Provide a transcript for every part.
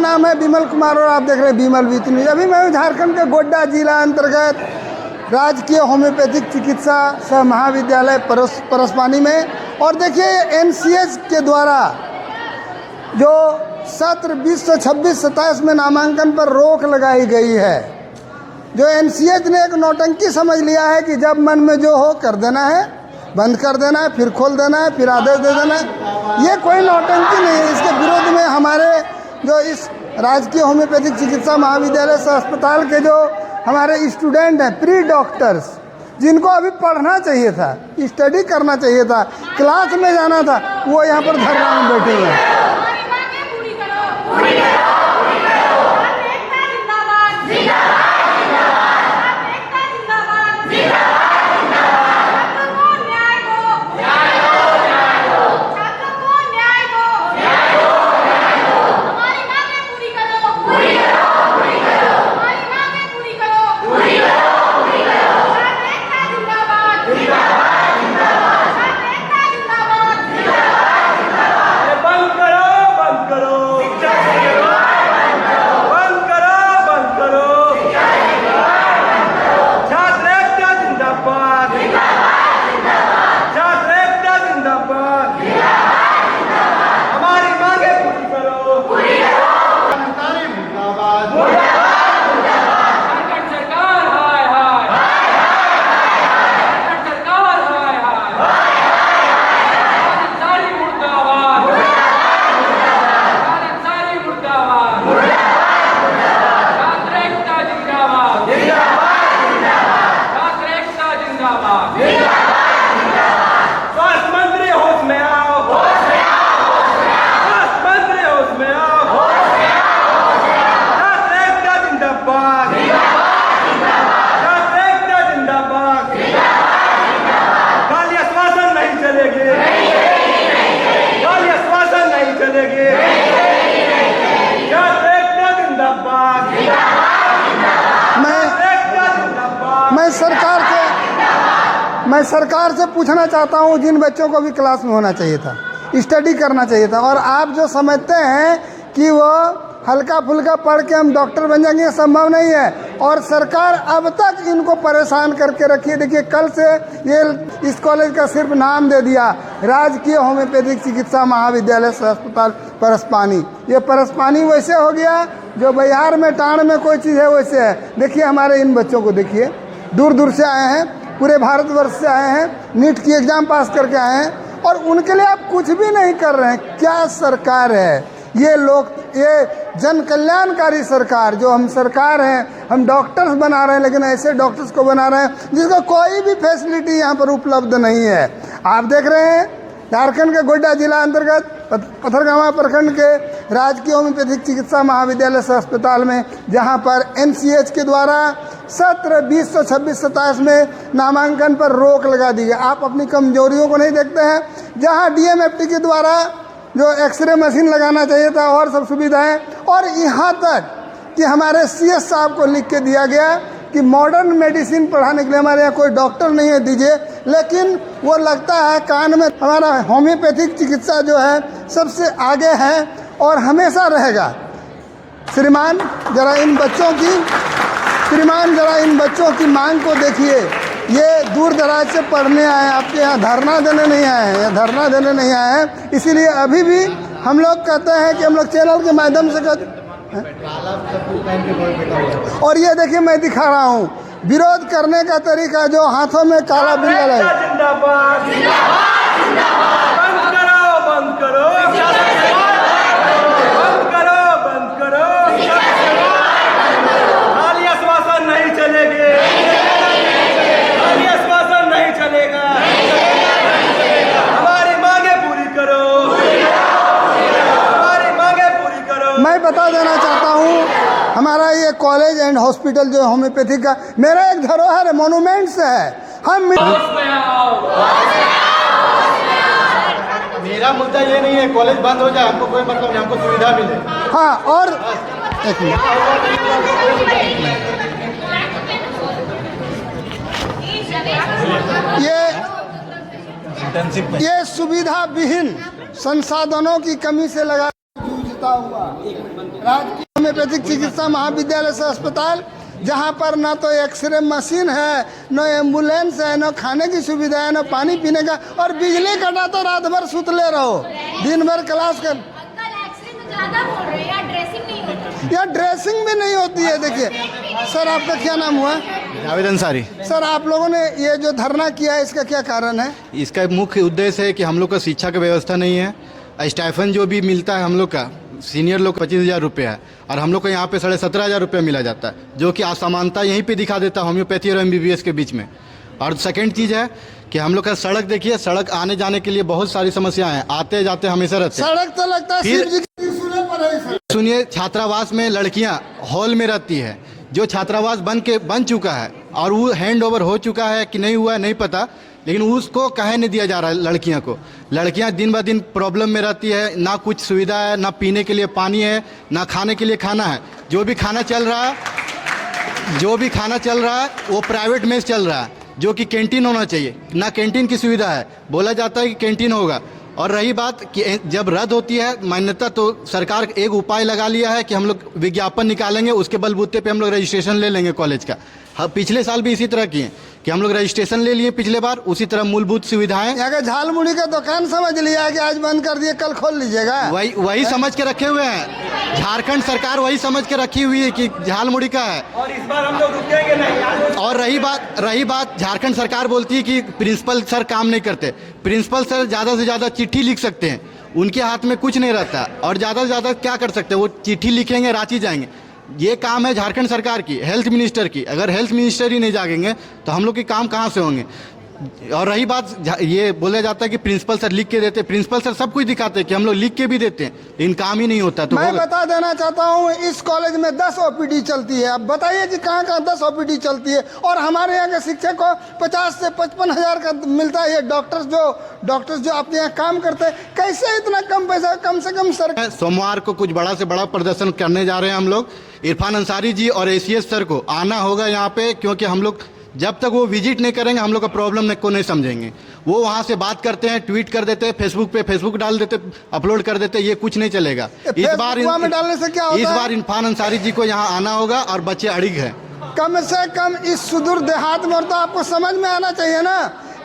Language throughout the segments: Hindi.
नाम है विमल कुमार और आप देख रहे हैं विमल वीत न्यूज। अभी मैं झारखंड के गोड्डा जिला अंतर्गत राजकीय होम्योपैथिक चिकित्सा सह महाविद्यालय परसपानी में, और देखिए एनसीएच के द्वारा जो सत्र 2026-27 में नामांकन पर रोक लगाई गई है। जो एनसीएच ने एक नौटंकी समझ लिया है कि जब मन में जो हो कर देना है, बंद कर देना है, फिर खोल देना है, फिर आदेश दे देना है। ये कोई नौटंकी नहीं है। इसके विरोध में हमारे जो इस राजकीय होम्योपैथिक चिकित्सा महाविद्यालय से अस्पताल के जो हमारे स्टूडेंट हैं, प्री डॉक्टर्स, जिनको अभी पढ़ना चाहिए था, स्टडी करना चाहिए था, क्लास में जाना था, वो यहाँ पर धरना में बैठे हुए हैं। मैं सरकार से पूछना चाहता हूं, जिन बच्चों को भी क्लास में होना चाहिए था, स्टडी करना चाहिए था, और आप जो समझते हैं कि वो हल्का फुल्का पढ़ के हम डॉक्टर बन जाएंगे, ये संभव नहीं है। और सरकार अब तक इनको परेशान करके रखी है। देखिए कल से ये इस कॉलेज का सिर्फ नाम दे दिया, राजकीय होम्योपैथिक चिकित्सा महाविद्यालय सह अस्पताल परसपानी। ये परसपानी वैसे हो गया जो बिहार में टाण में कोई चीज़ है वैसे है। देखिए हमारे इन बच्चों को देखिए, दूर दूर से आए हैं, पूरे भारतवर्ष से आए हैं, नीट की एग्ज़ाम पास करके आए हैं, और उनके लिए आप कुछ भी नहीं कर रहे हैं। क्या सरकार है ये? लोग, ये जन कल्याणकारी सरकार जो हम सरकार हैं, हम डॉक्टर्स बना रहे हैं, लेकिन ऐसे डॉक्टर्स को बना रहे हैं जिसका कोई भी फैसिलिटी यहाँ पर उपलब्ध नहीं है। आप देख रहे हैं झारखंड के गोड्डा जिला अंतर्गत पथरगामा प्रखंड के राजकीय होम्योपैथिक चिकित्सा महाविद्यालय सह अस्पताल में, जहाँ पर एनसीएच के द्वारा सत्र 2026-27 में नामांकन पर रोक लगा दी गई। आप अपनी कमजोरियों को नहीं देखते हैं। जहाँ डीएमएफटी के द्वारा जो एक्सरे मशीन लगाना चाहिए था और सब सुविधाएं, और यहाँ तक कि हमारे सीएस साहब को लिख के दिया गया कि मॉडर्न मेडिसिन पढ़ाने के लिए हमारे यहाँ कोई डॉक्टर नहीं है, दीजिए। लेकिन वो लगता है कान में हमारा होम्योपैथिक चिकित्सा जो है सबसे आगे है और हमेशा रहेगा। श्रीमान जरा इन बच्चों की मांग को देखिए। ये दूर दराज से पढ़ने आए हैं, आपके यहाँ धरना देने नहीं आए हैं, धरना देने नहीं आए हैं। इसीलिए अभी भी हम लोग कहते हैं कि हम लोग चैनल के माध्यम से और ये देखिए मैं दिखा रहा हूँ विरोध करने का तरीका, जो हाथों में काला बिल्ला है। मैं बता देना चाहता हूँ, हमारा ये कॉलेज एंड हॉस्पिटल जो होम्योपैथिक का मेरा एक धरोहर है, मोनूमेंट्स है। हम मेरा मुद्दा ये नहीं है कॉलेज बंद हो जाए, हमको कोई मतलब नहीं, हमको सुविधा मिले। हाँ, और एक मिनट, ये सुविधा विहीन संसाधनों की कमी से लगा जूझता हुआ राजकीय होम्योपैथिक चिकित्सा महाविद्यालय से अस्पताल, जहाँ पर ना तो एक्सरे मशीन है, न एम्बुलेंस है, न खाने की सुविधा है, न पानी पीने का, और बिजली कटा तो रात भर सुतले रहो, दिन भर क्लास कर। ज़्यादा बोल रहे हैं, या ड्रेसिंग नहीं होती, या ड्रेसिंग भी नहीं होती है। देखिए सर, आपका क्या नाम हुआ? जावेद अंसारी। सर, आप लोगों ने ये जो धरना किया है, इसका क्या कारण है? इसका मुख्य उद्देश्य है कि हम लोग का शिक्षा की व्यवस्था नहीं है। स्टाइफन जो भी मिलता है हम लोग का, सीनियर लोग 25,000 रुपये है, और हम लोग को यहाँ पे 17,500 रुपये मिला जाता है, जो कि असमानता यहीं पे दिखा देता है होम्योपैथी और MBBS के बीच में। और सेकंड चीज़ है कि हम लोग का सड़क देखिए, सड़क आने जाने के लिए बहुत सारी समस्याएं हैं, आते जाते हमेशा रहते हैं। सड़क तो लगता है फिर- शिव जी के त्रिशूल पर है सर। सुनिए, छात्रावास में लड़कियां हॉल में रहती है, जो छात्रावास बन चुका है और वो हैंड ओवर हो चुका है कि नहीं हुआ है नहीं पता, लेकिन उसको कहे नहीं दिया जा रहा है लड़कियों को। लड़कियां दिन ब दिन प्रॉब्लम में रहती है, ना कुछ सुविधा है, ना पीने के लिए पानी है, ना खाने के लिए खाना है। जो भी खाना चल रहा है वो प्राइवेट मेस चल रहा है, जो कि कैंटीन होना चाहिए, ना कैंटीन की सुविधा है। बोला जाता है कि कैंटीन होगा, और रही बात कि जब रद्द होती है मान्यता, तो सरकार एक उपाय लगा लिया है कि हम लोग विज्ञापन निकालेंगे, उसके बलबूते पे हम लोग रजिस्ट्रेशन ले लेंगे कॉलेज का। हाँ, पिछले साल भी इसी तरह किए कि हम लोग रजिस्ट्रेशन ले लिए पिछले बार, उसी तरह मूलभूत सुविधाएं यहाँ का झालमुड़ी का दुकान समझ लिया है कि आज बंद कर दिए, कल खोल लीजिएगा। वही समझ के रखे हुए हैं। झारखंड सरकार वही समझ के रखी हुई है कि झालमुड़ी का है, और इस बार हम लोग रुकेंगे नहीं। और रही बात झारखंड सरकार बोलती है कि प्रिंसिपल सर काम नहीं करते। प्रिंसिपल सर ज़्यादा से ज़्यादा चिट्ठी लिख सकते हैं, उनके हाथ में कुछ नहीं रहता, और ज़्यादा से ज़्यादा क्या कर सकते हैं, वो चिट्ठी लिखेंगे, रांची जाएंगे। ये काम है झारखंड सरकार की, हेल्थ मिनिस्टर की। अगर हेल्थ मिनिस्टर ही नहीं जागेंगे तो हम लोग के काम कहाँ से होंगे? और रही बात, ये बोला जाता है कि प्रिंसिपल सर लिख के देते, प्रिंसिपल सर सब कुछ दिखाते हैं कि हम लोग लिख के भी देते हैं, लेकिन काम ही नहीं होता। तो मैं बता देना चाहता हूँ, इस कॉलेज में 10 OPD चलती है। अब बताइए कि कहाँ 10 OPD चलती है, और हमारे यहाँ के शिक्षक को 50 से 55 हज़ार का मिलता है। ये डॉक्टर्स जो अपने यहाँ काम करते हैं, कैसे इतना कम पैसा? कम से कम सर, सोमवार को कुछ बड़ा से बड़ा प्रदर्शन करने जा रहे हैं हम लोग। इरफान अंसारी जी और ACS सर को आना होगा यहाँ पे, क्योंकि हम लोग जब तक वो विजिट नहीं करेंगे हम लोग का प्रॉब्लम को नहीं समझेंगे। वो वहाँ से बात करते हैं, ट्वीट कर देते हैं, फेसबुक डाल देते, अपलोड कर देते, ये कुछ नहीं चलेगा। इस डालने से क्या होता है? इस बार इरफान अंसारी जी को यहाँ आना होगा, और बच्चे अड़िग हैं। कम से कम इस सुदूर देहात में तो आपको समझ में आना चाहिए ना।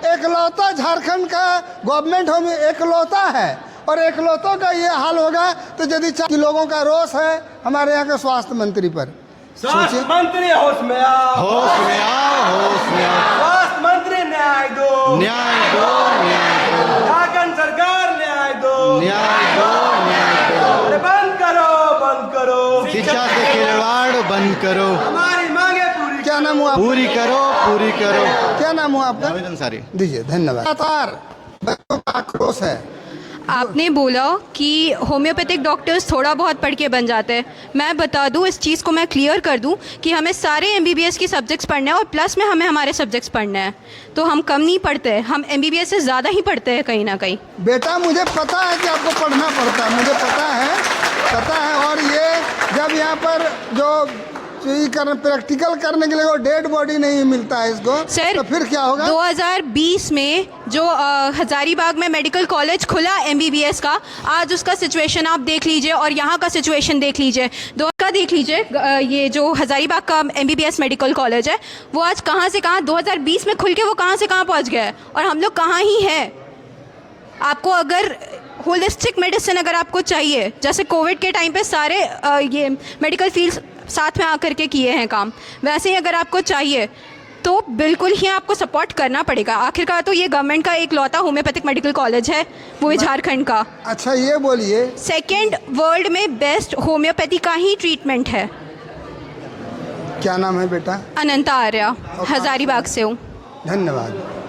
एकलौता झारखंड का गवर्नमेंट होम एकलौता है, और एकलौतों का ये हाल होगा तो यदि लोगों का रोष है हमारे यहाँ के स्वास्थ्य मंत्री पर। स्वास्थ्य मंत्री होश में आओ, होश में आओ, होश में आओ। स्वास्थ्य मंत्री न्याय दो, न्याय दो, न्याय दो। झारखंड सरकार न्याय दो, न्याय दो, न्याय दो। अरे बंद करो। शिक्षा से खिलवाड़ बंद करो। हमारी मांगे पूरी। क्या नाम हुआ? पूरी करो। क्या नाम हुआ आपका? जावेद अंसारी। दीजिए, धन्यवाद। लगातार बच्चों का आक्रोश है। आपने बोला कि होम्योपैथिक डॉक्टर्स थोड़ा बहुत पढ़ के बन जाते हैं। मैं बता दूं, इस चीज़ को मैं क्लियर कर दूं कि हमें सारे MBBS की सब्जेक्ट्स पढ़ने हैं, और प्लस में हमें हमारे सब्जेक्ट्स पढ़ने हैं। तो हम कम नहीं पढ़ते हैं, हम MBBS से ज़्यादा ही पढ़ते हैं कहीं ना कहीं। बेटा, मुझे पता है कि आपको पढ़ना पड़ता है, मुझे पता है। और ये जब यहाँ पर जो प्रैक्टिकल करने के लिए वो डेड बॉडी नहीं मिलता है इसको, सर, तो फिर क्या होगा? 2020 में जो हजारीबाग में मेडिकल कॉलेज खुला MBBS का, आज उसका सिचुएशन आप देख लीजिए, और यहाँ का सिचुएशन देख लीजिए, देख लीजिए। ये जो हजारीबाग का MBBS मेडिकल कॉलेज है, वो आज कहाँ से कहाँ 2020 में खुल के वो कहाँ से कहाँ पहुँच गया है, और हम लोग कहाँ ही हैं। आपको अगर होलिस्टिक मेडिसिन अगर आपको चाहिए, जैसे कोविड के टाइम पे सारे ये मेडिकल फील्ड साथ में आकर के किए हैं काम, वैसे ही अगर आपको चाहिए तो बिल्कुल ही आपको सपोर्ट करना पड़ेगा। आखिरकार तो ये गवर्नमेंट का एक लौता होम्योपैथिक मेडिकल कॉलेज है, वो भी झारखंड का। अच्छा, ये बोलिए, सेकेंड वर्ल्ड में बेस्ट होम्योपैथी का ही ट्रीटमेंट है। क्या नाम है बेटा? अनंता आर्या, हजारीबाग से हूँ। धन्यवाद।